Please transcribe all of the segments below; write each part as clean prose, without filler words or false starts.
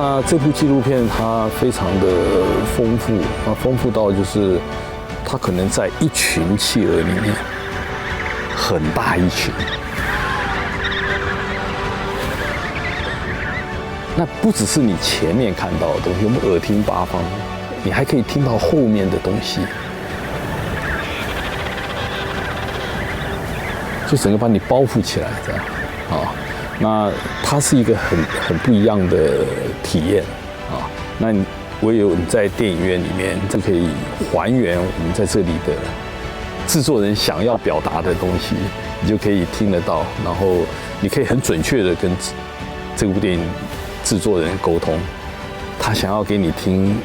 那这部纪录片它非常的丰富，丰富到就是它可能在一群企鹅里面，很大一群。那不只是你前面看到的东西，我们耳听八方，你还可以听到后面的东西，就整个把你包覆起来，这样啊。那它是一个很不一样的体验啊。那唯有你在电影院里面，就可以还原我们在这里的制作人想要表达的东西，你就可以听得到，然后你可以很准确的跟这部电影制作人沟通，他想要给你听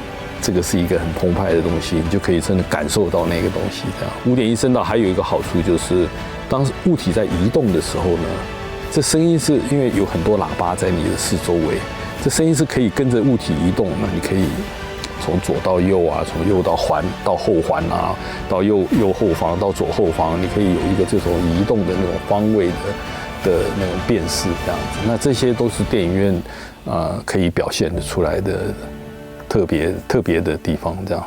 这个是一个很澎湃的东西，你就可以真的感受到那个东西。这样5.1声道还有一个好处就是，当物体在移动的时候呢，这声音是因为有很多喇叭在你的四周围，这声音是可以跟着物体移动。那你可以从左到右啊，从右到环到后环啊，到右后方到左后方，你可以有一个这种移动的那种方位的那种辨识，这样子。那这些都是电影院可以表现得出来的特别的地方，这样。